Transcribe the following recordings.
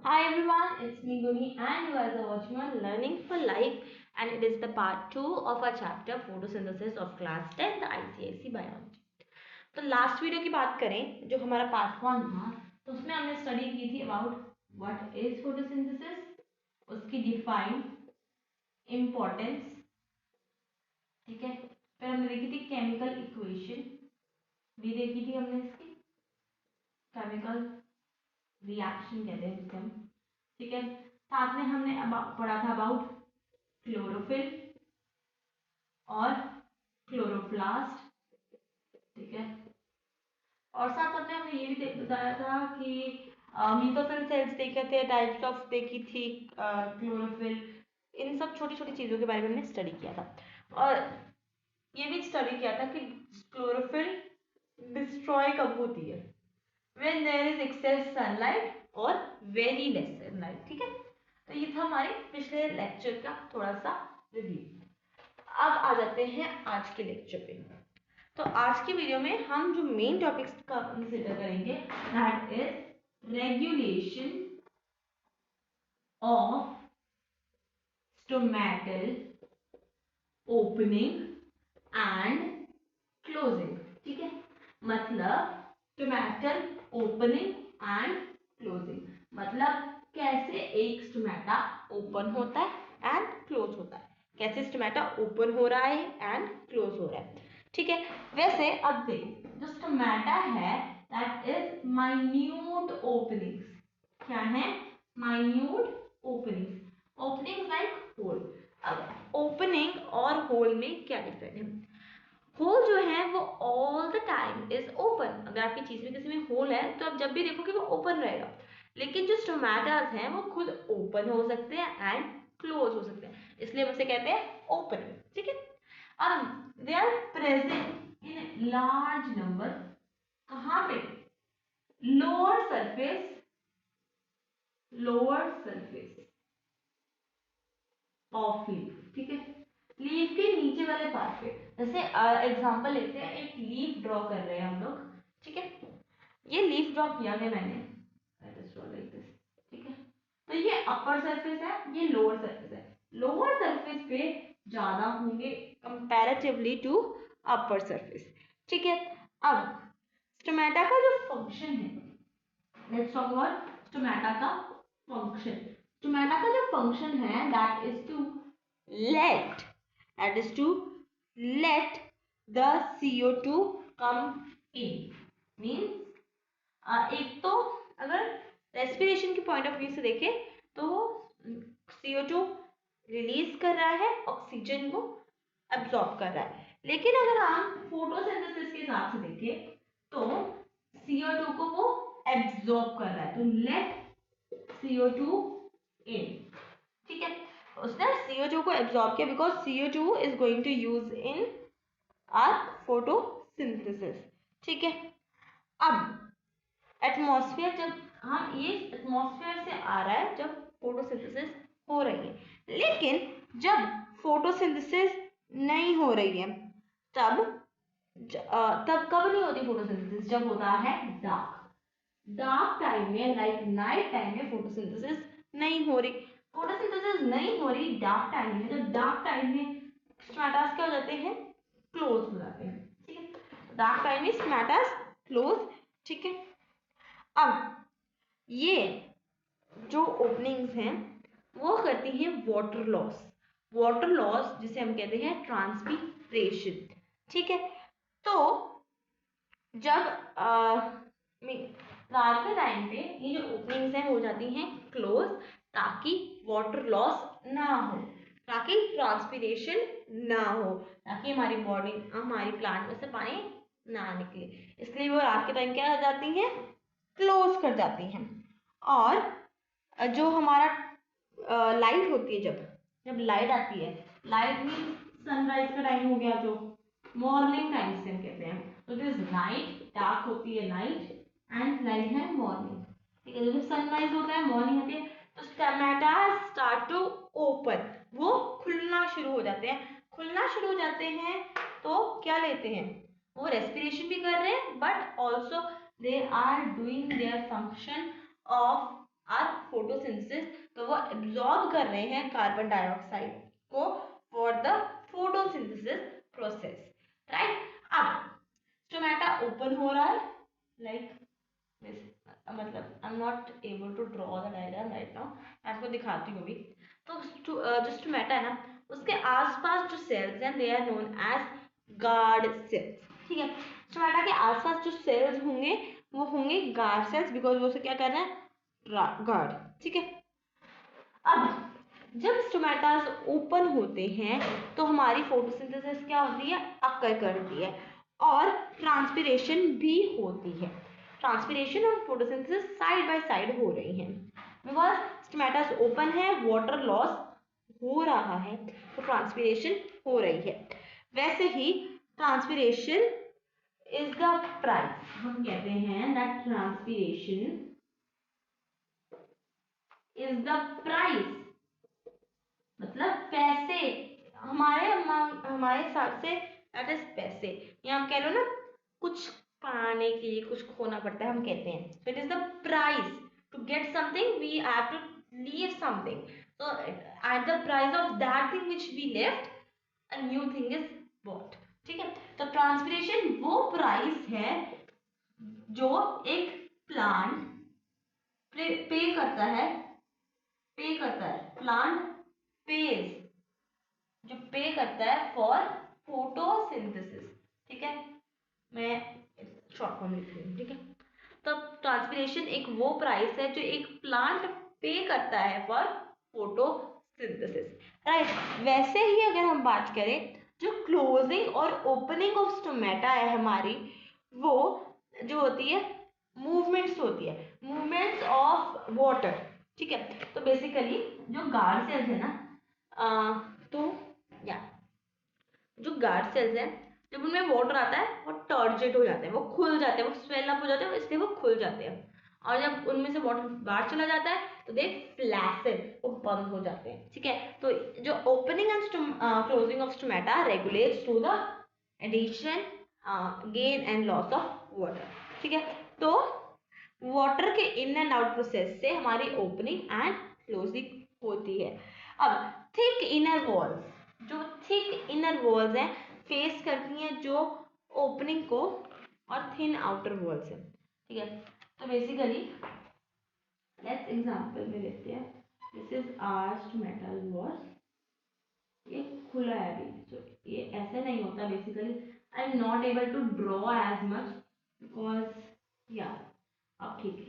Hi everyone, it's me Guni and you guys are watching on Learning for Life and it is the part 2 of our chapter photosynthesis of class 10 the ICIC biology. तो last video की बात करें जो हमारा part 1 था तो उसमें हमने स्टडी की थी अबाउट व्हाट इज फोटोसिंथेसिस, उसकी डिफाइन इम्पोर्टेंस, ठीक है। फिर हमने देखी थी केमिकल इक्वेशन भी देखी थी हमने, इसकी केमिकल रिएक्शन कहते हैं जिसे हम, ठीक है। साथ में हमने पढ़ा था अबाउट क्लोरोफिल और क्लोरोप्लास्ट, ठीक है। और साथ साथ में हमने ये भी बताया था कि मेसोफिल सेल्स देखे थे, टाइप्स ऑफ देखी थी क्लोरोफिल, इन सब छोटी छोटी चीज़ों के बारे में हमने स्टडी किया था। और ये भी स्टडी किया था कि क्लोरोफिल डिस्ट्रॉय कब होती है, when there is excess sunlight और very less sunlight, ठीक है। तो ये था हमारे पिछले लेक्चर का थोड़ा सा रिव्यू। अब आ जाते हैं आज के लेक्चर पे। तो आज की वीडियो में हम जो मेन टॉपिक्स का कंसीडर करेंगे that is regulation of stomatal opening and closing, ठीक है। मतलब स्टोमेटल ओपनिंग एंड क्लोजिंग, मतलब कैसे एक स्टोमेटा ओपन होता है एंड क्लोज होता है, कैसे स्टोमेटा ओपन हो रहा है एंड क्लोज हो रहा है, ठीक है। वैसे अब देख, जो स्टोमेटा है दैट इज माइन्यूट ओपनिंग्स, क्या है? Minute openings, openings like hole. अब ओपनिंग और होल में क्या डिफरेंस है? होल जो है वो all the time is open, अगर आपकी चीज में किसी में होल है तो आप जब भी देखोगे वो ओपन रहेगा। लेकिन जो स्टोमेटास हैं वो खुद ओपन हो सकते हैं एंड क्लोज हो सकते हैं, इसलिए हम उसे कहते हैं ओपन, ठीक है। अब they are present in large number, कहाँ पे? Lower surface, lower surface of leaf, ठीक है। लीफ के नीचे वाले पार्ट पे, जैसे एग्जांपल लेते हैं, एक लीफ ड्रॉ कर रहे हैं हम लोग, ठीक है। ये लीफ ड्रॉ किया है मैंने, लाइक दिस, ठीक है। तो ये अपर सरफेस है, ये लोअर सरफेस है। लोअर सरफेस पे ज्यादा होंगे कंपैरेटिवली टू अपर सरफेस, ठीक है। अब स्टोमेटा का जो फंक्शन है, लेट्स टॉक अबाउट स्टोमेटा का फंक्शन। स्टोमेटा का जो फंक्शन है that is to let that is to let the CO2 come in, means एक तो अगर रेस्पिरेशन के पॉइंट ऑफ व्यू से देखें तो CO2 रिलीज कर रहा है, ऑक्सीजन को एब्जॉर्ब कर रहा है। लेकिन अगर हम फोटोसिंथेसिस के हिसाब से देखें तो CO2 को वो एब्जॉर्ब कर रहा है, तो लेट CO2 इन, ठीक है। उसने CO2 को एब्जॉर्ब किया because CO2 is going to use in our photosynthesis, ठीक है। अब एटमॉस्फेयर, जब हम ये एटमॉस्फेयर से आ रहा है जब फोटोसिंथेसिस हो रही है, लेकिन जब फोटोसिंथेसिस नहीं हो रही है तब तब कब नहीं होती फोटोसिंथेसिस? जब होता है डार्क, डार्क टाइम में, लाइक नाइट टाइम में फोटोसिंथेसिस नहीं हो रही। फोटोसिंथेसिस नहीं हो रही डार्क टाइम में, तो डार्क टाइम में स्टोमेटास क्या हो जाते हैं? क्लोज हो जाते हैं, ठीक है। डार्क टाइम में स्टोमेटास क्लोज, ठीक है। अब ये जो ओपनिंग्स हैं वो करती हैं वाटर लॉस, वाटर लॉस जिसे हम कहते हैं ट्रांसपीरेशन, ठीक है। तो जब रात के टाइम पे ये जो ओपनिंग्स हैं हो जाती हैं क्लोज, ताकि वाटर लॉस ना हो, ताकि ट्रांसपीरेशन ना हो, ताकि हमारी बॉडी, हमारी प्लांट में से पानी ना निकले, इसलिए वो रात के टाइम क्या हो जाती हैं? क्लोज कर जाती हैं। और जो हमारा लाइट होती है, जब जब लाइट आती है, लाइट मीन सनराइज का टाइम हो गया, जो मॉर्निंग टाइम से हम कहते हैं, तो दिस नाइट, डार्क होती है नाइट एंड लाइट है मॉर्निंग, ठीक है। जब सनराइज होता है, मॉर्निंग होती है, तो स्टोमेटा स्टार्ट टू ओपन, वो खुलना शुरू हो जाते हैं। खुलना शुरू हो जाते हैं तो क्या लेते हैं? वो रेस्पिरेशन भी कर रहे हैं but also they are doing their function of our photosynthesis, तो वो एब्जॉर्ब कर रहे हैं कार्बन डाइऑक्साइड को for the photosynthesis process, right. अब स्टोमेटा ओपन हो रहा है, लाइक मतलब I am not able to draw the diagram right now, मैं आपको दिखाती हूँ अभी। तो जो स्टोमेटा है ना, उसके आसपास जो सेल्स हैं they are known as guard cells, ठीक है। स्टोमेटा के आसपास जो सेल्स होंगे वो होंगे गार्ड सेल्स, बिकॉज वो उसे क्या कर रहे हैं, गार्ड, ठीक है। अब जब स्टोमेटास ओपन होते हैं तो हमारी फोटोसिंथेसिस क्या होती है, अकर करती है, और ट्रांसपिरेशन भी होती है। ट्रांसपिरेशन और फोटोसिंथेसिस साइड बाय साइड हो रही हैं, बिकॉज स्टोमेटास ओपन है, वाटर लॉस हो रहा है, तो ट्रांसपिरेशन हो रही है। वैसे ही ट्रांसपिरेशन इज द प्राइस, हम कहते हैं that transpiration is the price, मतलब पैसे, हमारे हिसाब से दैट इज पैसे, या हम कह लो ना कुछ पाने के लिए कुछ खोना पड़ता है, हम कहते हैं so it is the price to get something we have to leave something, so at the price of that thing which we left a new thing is bought, ठीक है। तो ट्रांसपिरेशन वो प्राइस है जो एक प्लांट पे करता है, प्लांट पेज, जो पे करता है फॉर फोटोसिंथेसिस, ठीक है। मैं शॉर्ट फॉर्म लिख रही हूँ, ठीक है। तो ट्रांसपिरेशन एक वो प्राइस है जो एक प्लांट पे करता है फॉर फोटोसिंथेसिस, राइट। वैसे ही अगर हम बात करें, जो क्लोजिंग और ओपनिंग ऑफ स्टोमेटा है हमारी, वो जो होती है मूवमेंट्स होती है, मूवमेंट्स ऑफ वाटर, ठीक है। तो बेसिकली जो गार्ड सेल्स है ना, तो या जो गार्ड सेल्स हैं, जब उनमें वाटर आता है वो टर्जिट हो जाते हैं, वो खुल जाते हैं, वो स्वेल अप हो जाते हैं, इसलिए वो खुल जाते हैं। और जब उनमें से वाटर बाहर चला जाता है तो दे फ्लैसिड, वो बंद हो जाते हैं, ठीक है। तो जो opening and closing of stomata regulates to the addition, gain and loss of water, ठीक है। तो वाटर के इन एंड आउट प्रोसेस से हमारी ओपनिंग एंड क्लोजिंग होती है। अब थिक इनर वॉल्स, जो थिक इनर वॉल्स हैं फेस करती हैं जो ओपनिंग को, और थिन आउटर वॉल्स है, ठीक है। तो बेसिकली लेट्स एग्जांपल में लेते हैं, this is arched metal wall, ये खुला है अभी, तो ये ऐसे नहीं होता basically, I am not able to draw as much because या अब ठीक है।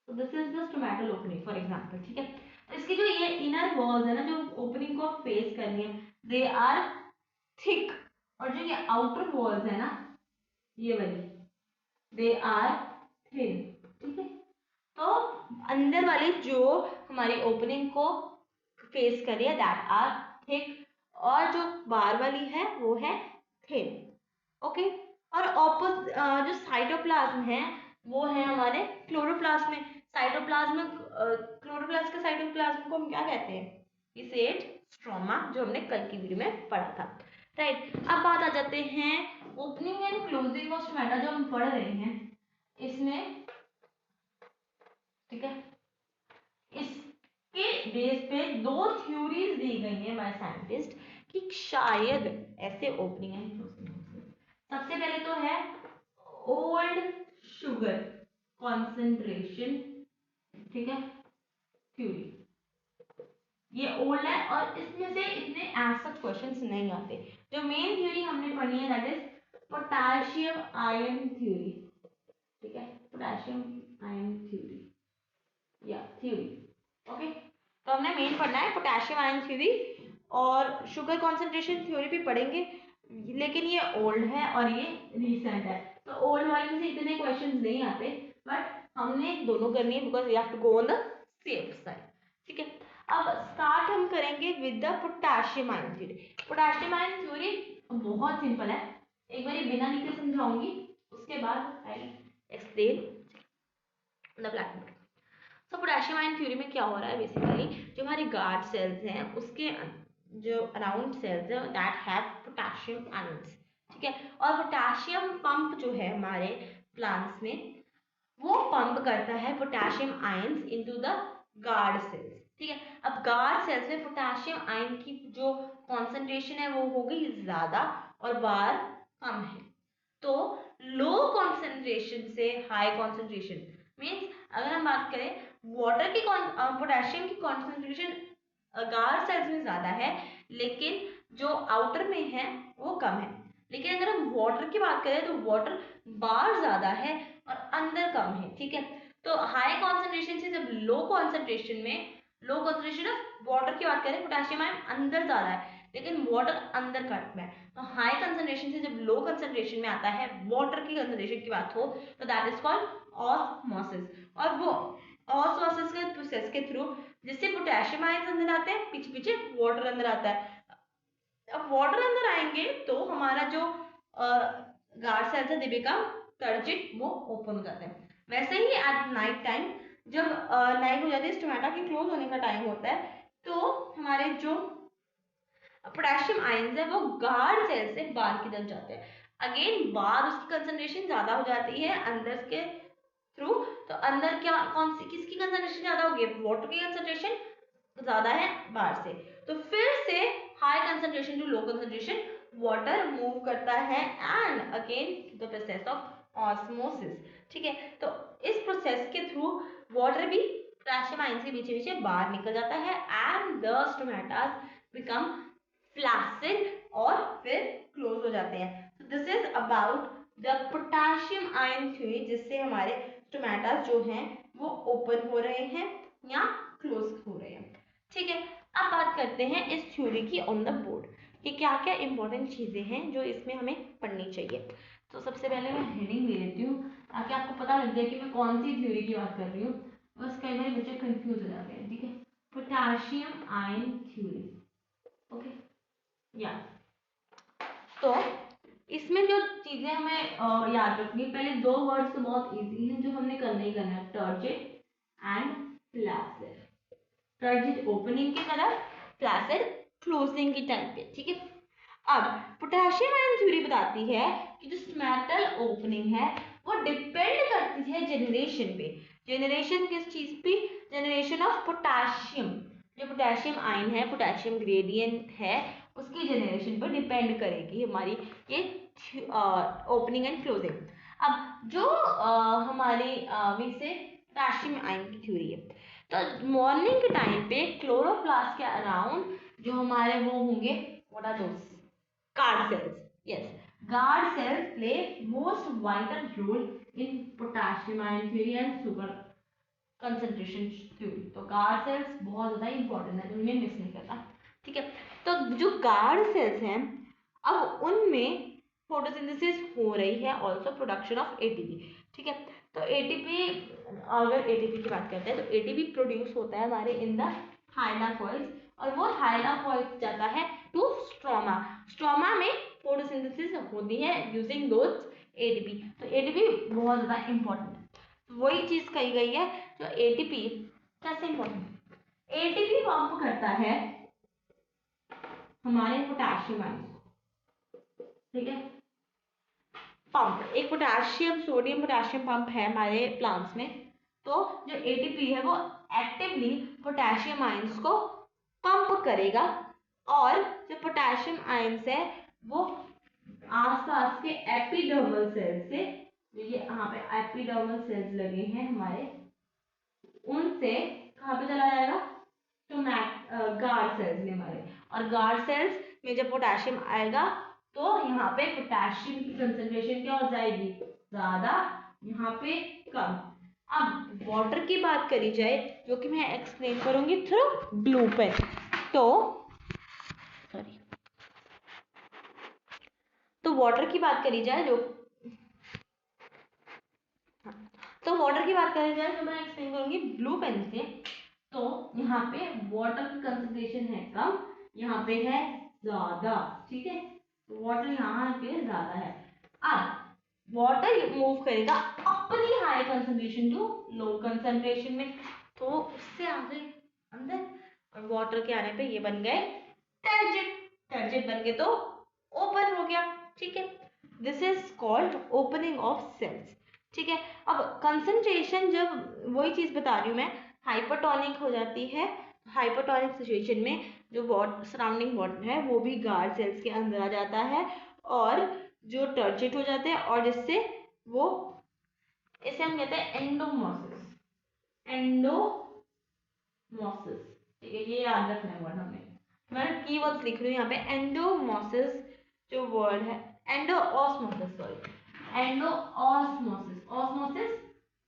तो this is the stomatal opening for example, ठीक है। तो इसकी जो ये इनर वॉल्स है ना, जो ओपनिंग को फेस करनी है, दे आर थिक, और जो ये आउटर वॉल्स है ना, ये वाली, दे आर थिन, ठीक है। तो अंदर वाली जो हमारी ओपनिंग को फेस कर रही है दैट आर थिक, और जो बाहर वाली है वो है थिन, ओके। और जो साइटोप्लाज्म है वो है हमारे क्लोरोप्लास्ट में, साइटोप्लाज्म में क्लोरोप्लास्ट के साइटोप्लाज्म को हम क्या कहते हैं, इसे स्ट्रोमा, जो हमने कल की वीडियो में पढ़ा था, राइट। अब बात आ जाते हैं opening and closing of stomata जो हम पढ़ रहे हैं इसमें, ठीक है। इसके बेस पे दो थ्योरीज दी गई हैं बाय साइंटिस्ट कि शायद ऐसे ओपनिंग एंड क्लोजिंग। सबसे पहले तो है ओल्ड शुगर कॉन्सेंट्रेशन, ठीक है, थ्योरी। ये ओल्ड है और इसमें से इतने ऐसे क्वेश्चंस नहीं आते। जो मेन थ्योरी हमने पढ़ी है that is potassium ion theory, ठीक है, पोटेशियम आयन थ्योरी या थ्योरी, ओके। तो हमने मेन पढ़ना है पोटेशियम आयन थ्योरी, और शुगर कॉन्सेंट्रेशन थ्योरी भी पढ़ेंगे, लेकिन ये ओल्ड है और ये रिसेंट है, तो ओल्ड वाले में से इतने क्वेश्चंस नहीं आते, बट हमने दोनों करनी है because we have to go on the safe side, ठीक है। अब स्टार्ट हम करेंगे with the potassium ion theory. Potassium ion theory बहुत सिंपल है, एक बार बिना लिखे समझाऊंगी, उसके बाद I explain the black board. तो पोटेशियम आयन थ्योरी में क्या हो रहा है, बेसिकली जो हमारे गार्ड सेल्स हैं उसके जो अराउंड सेल्स हैं दैट हैव पोटेशियम आयंस, ठीक है। और पोटेशियम पंप जो है हमारे प्लांट्स में वो पंप करता है potassium ions into the guard cells. ठीक है, अब गार्ड सेल्स में पोटेशियम आयन की जो कॉन्सेंट्रेशन है वो हो गई ज्यादा और बार कम है। तो लो कॉन्सेंट्रेशन से हाई कॉन्सेंट्रेशन मीन्स अगर हम बात करें वाटर की पोटेशियम की कॉन्सेंट्रेशन गार्ड सेल्स में ज्यादा है लेकिन जो आउटर में है वो कम है। लेकिन अगर हम वाटर की बात करें तो वाटर बाहर ज्यादा है और अंदर कम है। ठीक है, तो हाई कॉन्सेंट्रेशन से जब लो कॉन्सेंट्रेशन ऑफ वाटर की बात करें पोटेशियम आयन अंदर ज्यादा है लेकिन वाटर अंदर कम है। तो हाई कंसंट्रेशन से जब लो कंसंट्रेशन में आता है वाटर की कंसंट्रेशन की बात हो तो दैट इज कॉल्ड ऑस्मोसिस। और वो ऑस्मोसिस के प्रोसेस के थ्रू जिससे पोटेशियम आयन अंदर आते हैं पीछे पीछे वाटर अंदर आता है। अब वाटर अंदर आएंगे तो हमारा जो गार्ड सेल्स है दे बिकम टर्जिड, वो ओपन हो जाते हैं। वैसे ही एट नाइट टाइम जब नाइट हो जाती है स्टोमेटा के क्लोज होने का टाइम होता है तो हमारे जो पोटेशियम आयंस है वो गार्ड सेल से बाहर की तरफ जाते हैं। अगेन बाहर उसकी कंसंट्रेशन ज्यादा हो जाती है अंदर के थ्रू। तो अंदर क्या कौन सी किसकी कंसंट्रेशन ज्यादा होगी, वाटर की कंसंट्रेशन ज्यादा है बाहर से। तो फिर से high concentration to low concentration water move करता है and again the process of osmosis. ठीक है, तो इस प्रोसेस के थ्रू वाटर भी पोटेशियम आयंस के पीछे पीछे बाहर निकल जाता है and the stomatas become flaccid और फिर क्लोज हो जाते हैं। This is about the potassium ion theory जिससे हमारे स्टोमेटास जो हैं वो ओपन हो रहे हैं या क्लोज हो रहे हैं। ठीक है, अब बात करते हैं इस थ्योरी की ऑन द बोर्ड कि क्या क्या इंपॉर्टेंट चीजें हैं जो इसमें हमें पढ़नी चाहिए। तो सबसे पहले मैं हेडिंग दे देती हूँ ताकि आपको पता लग जाए कि मैं कौन सी थ्योरी की बात कर रही हूँ। बस कई बार बच्चे कंफ्यूज हो जाते हैं। ठीक है, पोटेशियम आयन थ्योरी। ओके या तो इसमें जो चीजें हमें याद रखनी, पहले दो वर्ड्स तो बहुत इजी हैं जो हमने करना ही करना है, turgid and flaccid. Turgid opening की तरफ, फ्लैसिड क्लोजिंग की टाइम पे। ठीक है, अब पोटेशियम आयन थ्योरी बताती है कि जो मेटल ओपनिंग है वो डिपेंड करती है जनरेशन पे। जनरेशन किस चीज पे, जनरेशन ऑफ पोटेशियम। जो पोटेशियम आयन है, पोटेशियम ग्रेडियंट है, उसकी जनरेशन पर डिपेंड करेगी हमारी ये ओपनिंग एंड क्लोजिंग। अब जो हमारी वैसे पोटेशियम आयन की थ्योरी है तो मॉर्निंग के टाइम पे क्लोरोप्लास्ट के अराउंड जो हमारे वो होंगे what are those guard cells. Yes, guard cells play most vital role in potassium ion theory and sugar concentration theory. तो guard cells बहुत ज़्यादा important है तो उन्हें मिस नहीं करना। ठीक है, तो जो guard cells हैं अब उनमें फोटोसिंथेसिस हो रही है, ऑल्सो प्रोडक्शन ऑफ एटीपी। ठीक है, तो एटीपी अगर एटीपी की बात करते हैं तो एटीपी प्रोड्यूस होता है हमारे इन द थाइलाकोइड्स और वो थाइलाकोइड्स जाता है टू स्ट्रोमा। स्ट्रोमा में फोटोसिंथेसिस होती है यूजिंग दोज एटीपी। तो एटीपी बहुत ज़्यादा इंपॉर्टेंट है। तो वही चीज़ कही गई है जो एटीपी कैसे इंपॉर्टेंट, एटीपी पंप करता है हमारे पोटेशियम आयन। ठीक है, पंप एक पोटेशियम सोडियम पोटेशियम पंप है हमारे प्लांट्स में। तो जो एटीपी है वो एक्टिवली पोटेशियम आयंस को पंप करेगा और जो पोटेशियम आयंस है वो आसपास के एपिडर्मल सेल्स से, ये यहाँ पे एपिडर्मल सेल्स लगे हैं हमारे, उनसे कहाँ पे चला जाएगा तो गार्ड सेल्स में हमारे, और गार्ड सेल्स में जब पोटेशियम आएगा तो यहाँ पे पोटेशियम की कंसंट्रेशन क्या हो जाएगी ज्यादा, यहाँ पे कम। अब वाटर की बात करी जाए जो कि मैं एक्सप्लेन करूंगी थ्रू ब्लू पेन। तो सॉरी, तो वाटर की बात करी जाए जो तो वाटर की बात करी जाए तो मैं एक्सप्लेन करूंगी ब्लू पेन से। तो यहाँ पे वाटर की कंसंट्रेशन है कम, यहाँ पे है ज्यादा। ठीक है, वाटर यहाँ पे ज्यादा है। अब वाटर मूव करेगा अपनी high concentration to low concentration में, तो उससे आगे अंदर, और वाटर के आने पे ये बन गए टर्जिड। टर्जिड बन गए तो ओपन हो गया। ठीक है, this is called opening of cells. ठीक है, अब कंसंट्रेशन, जब वही चीज बता रही हूँ मैं, हाइपरटोनिक हो जाती है, हाइपरटोनिक सिचुएशन में जो सराउंडिंग वाटर है वो भी गार्ड सेल्स के अंदर आ जाता है और जो टर्जिट हो जाते हैं, और जिससे वो, इसे हम कहते हैं एंडोमोसिस, एंडोमोसिस। ठीक है, ये याद रखना है वर्ड हमें, मैं कीवर्ड्स लिख रही हूँ यहाँ पे। एंडोमोसिस जो वर्ड है, एंडोऑस्मोसिस, सॉरी, एंडोऑस्मोसिस, ऑस्मोसिस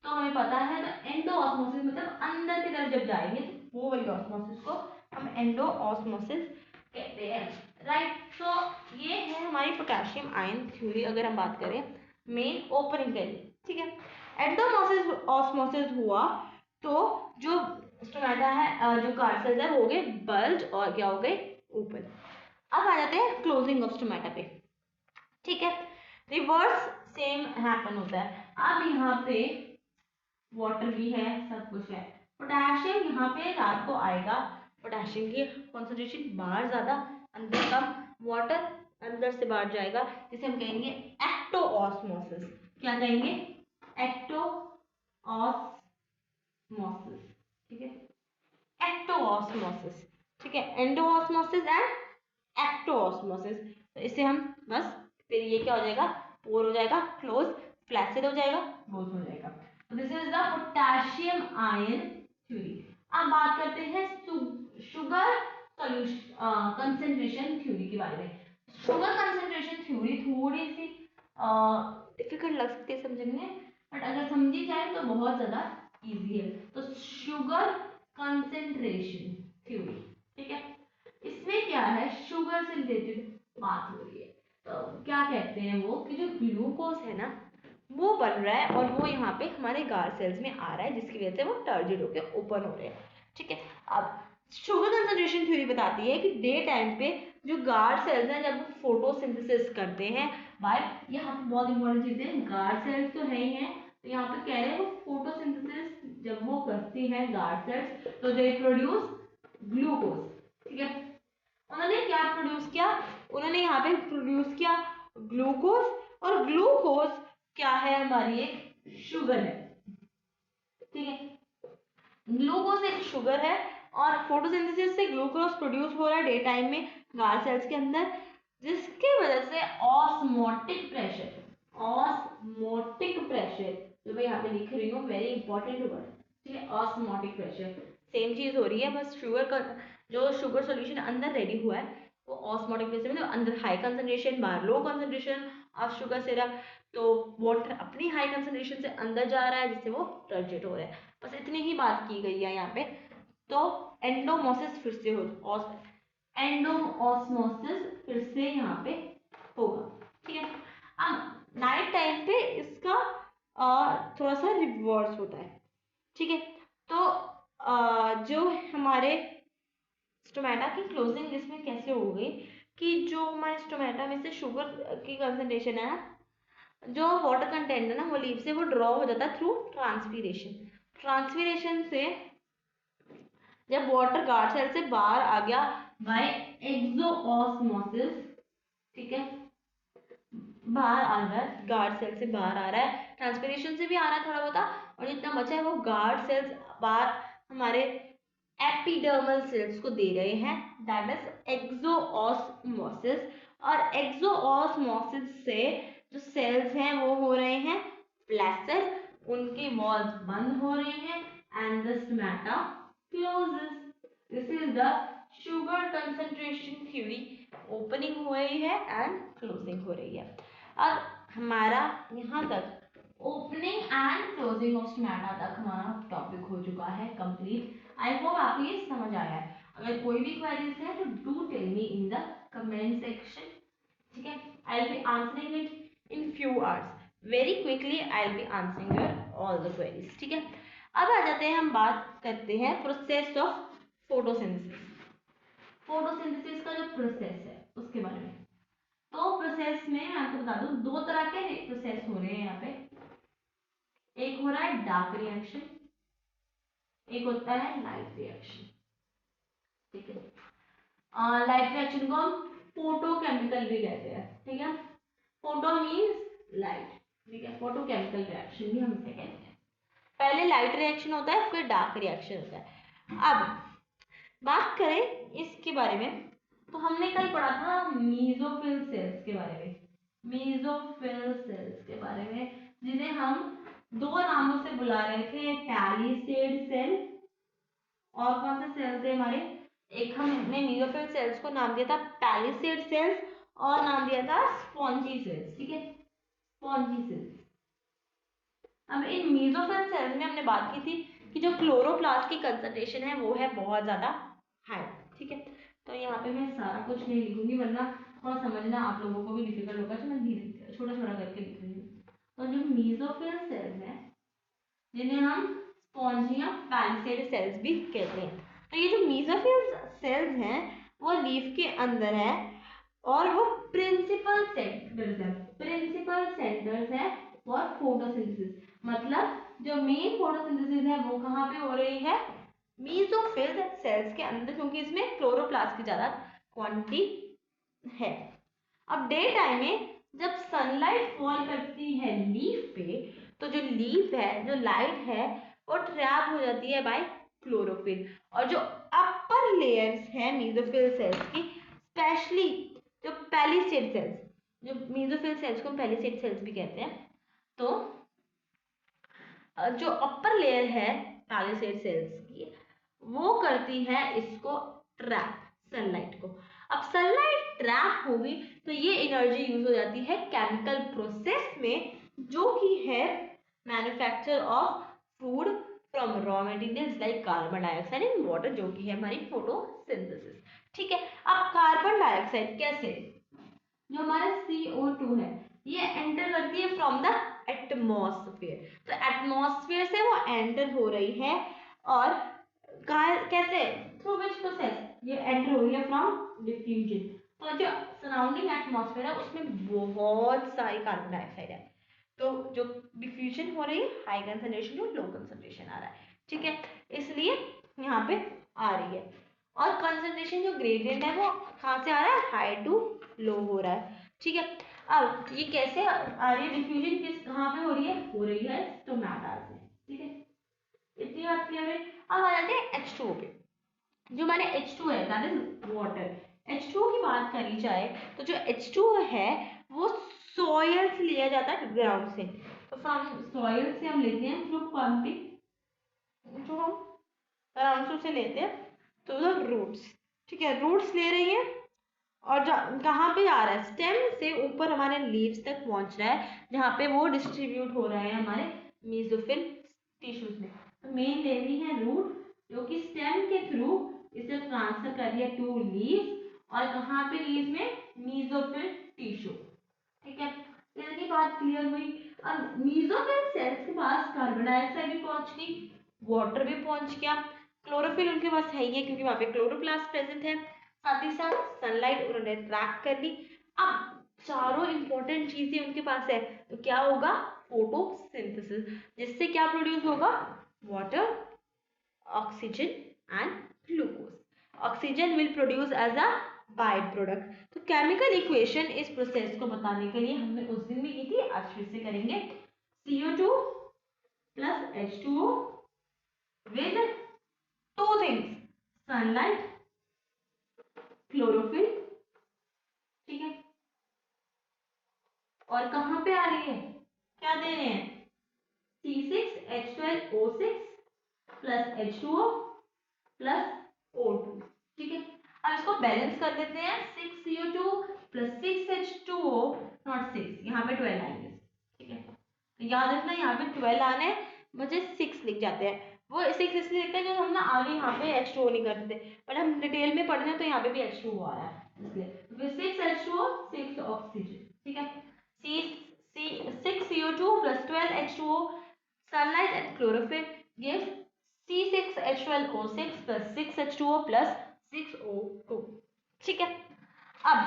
तो हमें पता है, तो एंडोऑस्मोसिस मतलब अंदर की तरफ जब जाएंगे तो वो वाली ऑस्मोसिस को हम एंडोऑस्मोसिस कहते हैं, राइट। तो ये है हमारी पोटेशियम आयन थ्योरी, अगर हम बात करें मेन ओपनिंग के लिए, ठीक है। एंडोमोसिस ऑस्मोसिस हुआ तो जो स्टोमेटा है, जो गार्ड सेल्स है वो हो गए बल्ज और क्या हो गए, ओपन। अब आ जाते हैं क्लोजिंग ऑफ स्टोमेटा पे, ठीक है। रिवर्स सेम हैपन होता है। अब यहाँ पे वाटर भी है, सब कुछ है, पोटेशियम यहाँ पे रात को आएगा, पोटेशियम की कॉन्सेंट्रेशन बाहर ज्यादा, अंदर कम, वाटर अंदर से बाहर जाएगा, जिसे हम कहेंगे एक्टोऑस्मोसिस। क्या कहेंगे, एक्टोऑस्मोसिस, ठीक है, एक्टोऑस्मोसिस, ठीक है, एंडोऑस्मोसिस एंड एक्टोऑस्मोसिस। तो इसे हम बस, फिर ये क्या हो जाएगा, पोर हो जाएगा, क्लोज, फ्लैसिड हो जाएगा, क्लोज हो जाएगा। तो this is the potassium ion theory. अब बात करते हैं शुगर सॉल्यूशन कंसंट्रेशन थ्योरी के बारे में। शुगर कंसंट्रेशन थ्योरी थोड़ी सी डिफिकल्ट लग सकती है समझने में, बट अगर समझी जाए तो बहुत ज्यादा इजी है। तो शुगर कंसंट्रेशन थ्योरी, ठीक है, इसमें क्या है, शुगर से रिलेटेड बात हो रही है। तो क्या कहते हैं वो कि जो ग्लूकोज है ना वो बन रहा है और वो यहाँ पे हमारे गार्ड सेल्स में आ रहा है, जिसकी वजह से वो टर्जिड होकर ओपन हो रहे हैं, ठीक है। अब शुगर कंसंट्रेशन थ्योरी बताती है कि डे टाइम पे जो गार्ड सेल्स हैं जब वो फोटोसिंथेसिस करते हैं, बाय, यहाँ पे बहुत इंपॉर्टेंट चीज है, गार्ड सेल्स तो है ही है, तो यहाँ पे कह रहे हैं वो फोटोसिंथेसिस जब वो करती है गार्ड सेल्स तो दे प्रोड्यूस ग्लूकोज, ठीक है। उन्होंने क्या प्रोड्यूस किया, उन्होंने यहाँ पे प्रोड्यूस किया ग्लूकोज, और ग्लूकोज क्या है, हमारी एक शुगर है, ठीक है, ग्लूकोज एक शुगर है और फोटोसिंथेसिस से ग्लूकोज प्रोड्यूस हो रहा है डे टाइम में गार्ड सेल्स के अंदर, जिसकी वजह से ऑस्मोटिक प्रेशर, ऑस्मोटिक प्रेशर जो मैं यहाँ पे लिख रही हूँ, वेरी इंपॉर्टेंट वर्ड, ठीक है, ऑस्मोटिक प्रेशर, सेम चीज हो रही है, बस शुगर का जो शुगर सॉल्यूशन अंदर रेडी हुआ है वो ऑस्मोटिक प्रेशर मतलब अंदर हाई कंसंट्रेशन, बाहर low concentration of sugar syrup, तो वाटर अपनी हाई कंसंट्रेशन से अंदर जा रहा है जिससे वो टर्जिट हो रहा है। बस इतनी ही बात की गई है यहाँ पे। तो एंडोमोसिस फिर से हो, एंडोऑस्मोसिस फिर से यहाँ पे होगा, ठीक है। अब नाइट टाइम पे इसका थोड़ा सा रिवर्स होता है, ठीक है। तो जो हमारे स्टोमेटा की क्लोजिंग इसमें कैसे हो गई कि जो हमारे स्टोमेटा में से शुगर की कंसंट्रेशन है ना, जो वाटर कंटेंट है ना वो लीव से वो ड्रॉ हो जाता है थ्रू ट्रांसपीरेशन, ट्रांसपीरेशन से जब वाटर गार्ड सेल से बाहर आ गया बाय एक्सोऑस्मोसिस, ठीक है, बाहर आ रहा है, गार्ड सेल से बाहर आ रहा है, ट्रांसपीरेशन से भी आ रहा है थोड़ा बहुत, और जितना बचा है वो गार्ड सेल्स बाहर हमारे एपिडर्मल सेल्स को दे रहे हैं, दैट इज एक्सोऑस्मोसिस। और एक्सोऑस्मोसिस से जो सेल्स हैं वो हो रहे हैं फ्लैसिड, उनकी वॉल्स बंद हो रही हैं and the stomata closes. This is the sugar concentration theory, opening हो रही है एंड क्लोजिंग हो रही है। अब हमारा यहाँ तक opening and closing of stomata तक हमारा टॉपिक हो चुका है कंप्लीट। आई होप आपको ये समझ आया है। अगर कोई भी क्वेरीज है तो do tell me in the comment section, ठीक है। I will be answering it in few hours, very quickly I will be answering your all the queries, ठीक है। अब आ जाते हैं, हम बात करते हैं प्रोसेस ऑफ फोटोसिंथेसिस, फोटोसिंथेसिस का जो प्रोसेस है उसके बारे में। तो प्रोसेस में मैं आपको बता दूं दो तरह के प्रोसेस हो रहे हैं यहाँ पे, एक हो रहा है डार्क रिएक्शन, एक होता है लाइट रिएक्शन, ठीक है। लाइट रिएक्शन को हम फोटोकेमिकल भी कहते हैं, ठीक है, फोटो मीन्स लाइट, ठीक है, फोटोकेमिकल रिएक्शन भी हम इसे कहते हैं। पहले लाइट रिएक्शन होता है, फिर डार्क रिएक्शन होता है। अब बात करें इसके बारे में, तो हमने कल पढ़ा था मीजोफिल सेल्स के बारे में, मीजोफिल सेल्स के बारे में, जिन्हें हम दो नामों से बुला रहे थे, पैलिसेड सेल और कौन से सेल थे हमारे, एक हमने मीजोफिल सेल्स को नाम दिया था पैलिसेड सेल्स और नाम दिया था स्पॉन्जी सेल्स। ठीक है, स्पॉन्जी सेल्स। अब इन मीजोफिल सेल्स में हमने बात की थी कि जो क्लोरोप्लास्ट की कंसंट्रेशन है वो है बहुत ज्यादा हाई। ठीक है, तो यहाँ पे मैं सारा कुछ नहीं लिखूंगी वरना थोड़ा समझना आप लोगों को भी डिफिकल्ट होगा, तो मैं धीरे छोटा छोटा करके लिख रही हूँ। तो जो मीजोफिल सेल्स हैं, जिन्हें हम स्पॉन्जी या पैलिसेड सेल्स भी कहते हैं, तो ये जो मीजोफिल सेल्स हैं वो लीफ के अंदर है और वो प्रिंसिपल सेंटर्स है, प्रिंसिपल सेंटर्स है फॉर फोटोसिंथेसिस। मतलब जो मेन फोटोसिंथेसिस है वो कहाँ पे हो रही है, मीजोफिल सेल्स के अंदर, क्योंकि इसमें क्लोरोप्लास्ट की ज्यादा क्वांटिटी है। अब डे टाइम में जब सनलाइट फॉल करती है लीफ पे, तो जो लीफ है, जो लाइट है, वो ट्रैप हो जाती है बाय क्लोरोफिल। और जो अपर लेयर्स है मीजोफिल सेल्स की, स्पेशली जो पैलिसेड सेल्स, जो मीजोफिल सेल्स को हम पैलिसेड सेल्स भी कहते हैं, तो जो अपर लेयर है पैलिसेड सेल्स की, वो करती है इसको ट्रैप, सनलाइट को। अब सनलाइट ट्रैप होगी तो ये एनर्जी यूज हो जाती है केमिकल प्रोसेस में, जो कि है manufacture of food from raw materials like carbon dioxide and water, जो कि है हमारी फोटोसिंथेसिस। ठीक है, अब कार्बन डाइऑक्साइड कैसे, जो हमारा CO2 है, ये एंटर करती है फ्रॉम द एटमॉस्फेयर, तो एटमॉस्फेयर से वो एंटर हो रही है, और कैसे, थ्रू विच प्रोसेस, ये एंटर हो रही है फ्रॉम डिफ्यूजन। तो जो सराउंडिंग एटमॉस्फेयर है उसमें बहुत सारी कार्बन डाइऑक्साइड है, तो जो डिफ्यूजन हो रही है high concentration to low concentration आ रहा है। ठीक है, इसलिए यहाँ पे आ रही है, और कंसंट्रेशन जो ग्रेडियंट है वो कहाँ से आ रहा है, हाई टू लो हो रहा है। ठीक है, अब ये कैसे आ रही है, डिफ्यूजन किस कहाँ पे हो रही है स्टोमेटा से। ठीक है, इतनी बात क्लियर है। अब आ जाते हैं H2O पे। जो हमारे H2 है, दैट इज वाटर। H2O की बात करी जाए तो जो H2O है वो सॉइल से लिया जाता है, ग्राउंड से। तो फ्रॉम सॉइल से हम लेते हैं थ्रू पंपिंग, जो हम ग्राउंड से लेते हैं तो रूट्स। ठीक है, रूट्स ले रही है, और कहाँ पे आ रहा है, स्टेम से ऊपर हमारे लीव्स तक पहुंच रहा है, जहाँ पे वो डिस्ट्रीब्यूट हो रहा है हमारे मेसोफिल टिश्यूज में। तो मेन ले रही है रूट, जो कि स्टेम के थ्रू इसे ट्रांसफर कर रही है टू लीव्स, और कहाँ पे लीव्स में, मेसोफिल टिश्यू। ठीक है, इतनी बात क्लियर हुई। अब मेसोफिल सेल्स के पास कार्बन डाइऑक्साइड भी पहुंच गई, वाटर भी पहुंच गया, क्लोरोफिल उनके पास है ही है क्योंकि वहां पे क्लोरोप्लास्ट प्रेजेंट है, साथ ही साथ सनलाइट उन्होंने ट्रैक कर ली। अब चारों इंपॉर्टेंट चीजें उनके पास है, तो क्या होगा, फोटोसिंथेसिस, जिससे क्या प्रोड्यूस होगा, water, oxygen and glucose. Oxygen will produce as a by product. तो केमिकल इक्वेशन इस प्रोसेस को बताने के लिए हमने उस दिन भी की थी, आज फिर से करेंगे। CO2 plus H2O with two things, sunlight, chlorophyll। ठीक है, और कहाँ पे आ रही है, क्या दे रहे हैं, C6H12O6 plus H2O plus O2। ठीक है, अब इसको बैलेंस कर देते हैं, 6CO2 प्लस 6H2O, नॉट 6, यहाँ पे 12 आएंगे। ठीक है, तो याद रखना यहाँ पे 12 आने, मुझे 6 लिख जाते हैं, वो 6 इसलिए लिखते हैं क्योंकि हम ना आगे यहाँ पे H2O नहीं करते थे, बट हम डिटेल में पढ़ रहे हैं तो यहाँ पे भी H2O आ रहा है, इसलिए तो फिर 6H2O 6 ऑक्सीजन। ठीक है, C 6CO2 plus 12H2O, sunlight and chlorophyll gives C6H12O6 plus 6H2O plus 6O2। ठीक है, अब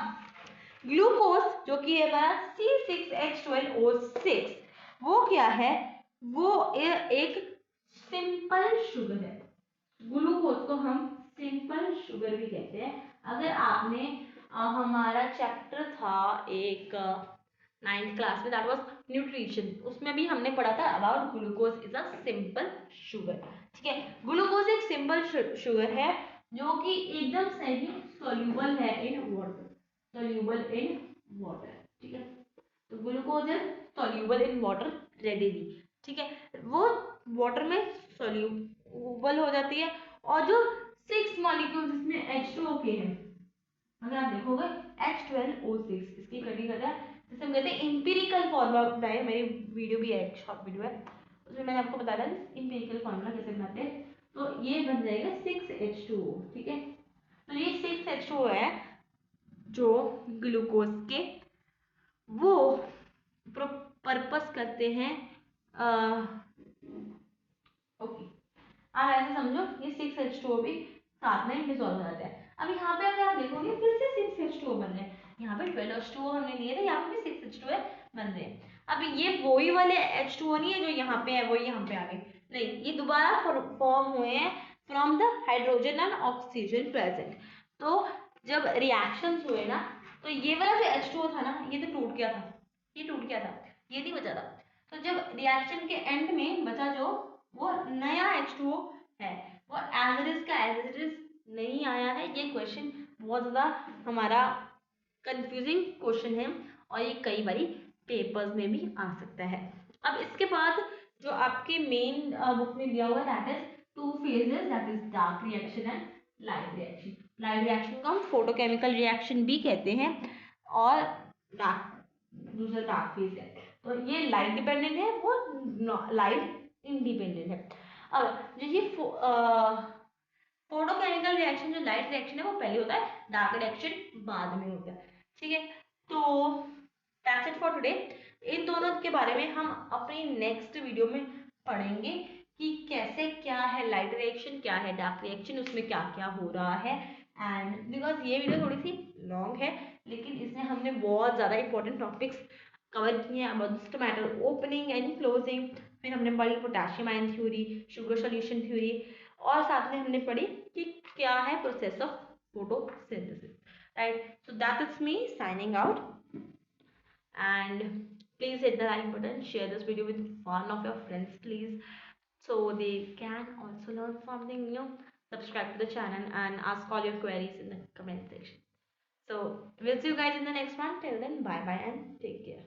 ग्लूकोज जो कि है हमारा C6H12O6, वो क्या है, वो एक सिंपल शुगर है। ग्लूकोज को हम सिंपल शुगर भी कहते हैं। अगर आपने हमारा चैप्टर था एक 9th क्लास में, दैट वाज न्यूट्रिशन, उसमें भी हमने पढ़ा था about glucose is a simple sugar. ठीक है, ग्लूकोज एक सिंपल शुगर है जो कि एकदम सही सोल्यूबल है in water, soluble in water. ठीक है, तो glucose is soluble in water readily. ठीक है, वो वाटर में सोल्यूबल हो जाती है। और जो 6 मॉलिक्यूल जिसमें H2O के हैं, अगर आप देखोगे H12O6 इसकी कटी करता है, जैसे हम कहते हैं इंपीरिकल फॉर्मूला बताया, मेरी वीडियो भी है, एक शॉर्ट वीडियो है, उसमें मैंने आपको बताया इंपीरिकल फॉर्मूला कैसे बनाते हैं। तो ये बन जाएगा 6H2O। ठीक है, तो ये 6H2O है जो ग्लूकोज के वो पर्पस करते हैं। ओके, आप ऐसे समझो ये 6H2O भी साथ में डिसॉल्व हो जाता है। अब यहाँ पे अगर आप देखोगे फिर से 6H2O बन रहे हैं, यहाँ पे 12H2O हमने लिए थे, यहाँ पे भी 6H2O बन रहे हैं। अब ये वही वाले H2O नहीं है जो यहाँ पे है वही यहाँ पे आ गए, नहीं, ये दोबारा फॉर्म हुए हैं from the hydrogen and oxygen present. तो जब रिएक्शंस हुए ना, तो ये वाला जो H2O था ना, ये तो टूट गया था, ये टूट गया था, ये नहीं बचा था। तो जब रिएक्शन के एंड में बचा जो वो नया H2O है, वो एज इट इज का एज इट इज नहीं आया है। ये क्वेश्चन बहुत ज़्यादा हमारा कंफ्यूजिंग क्वेश्चन है और ये कई बारी पेपर्स में भी आ सकता है। अब इसके बाद जो आपके मेन बुक में दिया हुआ that is 2 phases, that is dark reaction and light reaction. Light reaction को हम फोटोकेमिकल रिएक्शन भी कहते हैं और डार्क दूसरा डार्क फेज है। तो ये लाइट डिपेंडेंट है, वो लाइट इंडिपेंडेंट है। अब जो ये फोटोकेमिकल रिएक्शन जो लाइट रिएक्शन है वो पहले होता है, डार्क रिएक्शन बाद में होता है। ठीक है, तो दैट्स इट फॉर टुडे। इन दोनों के बारे में हम अपनी नेक्स्ट वीडियो में पढ़ेंगे कि कैसे क्या है लाइट रिएक्शन, क्या है डार्क रिएक्शन, उसमें क्या क्या हो रहा है। एंड बिकॉज ये वीडियो थोड़ी सी लॉन्ग है, लेकिन इसमें हमने बहुत ज़्यादा इंपॉर्टेंट टॉपिक्स कवर किए हैं, about matter opening and closing, फिर हमने पढ़ी potassium ion theory, sugar solution theory, और साथ में हमने पढ़ी कि क्या है process of photosynthesis. Right, so that is me signing out, and please hit the like button, share this video with one of your friends please, so they can also learn something new. Subscribe to the channel and ask all your queries in the comment section. So we'll see you guys in the next one. Till then, bye bye and take care.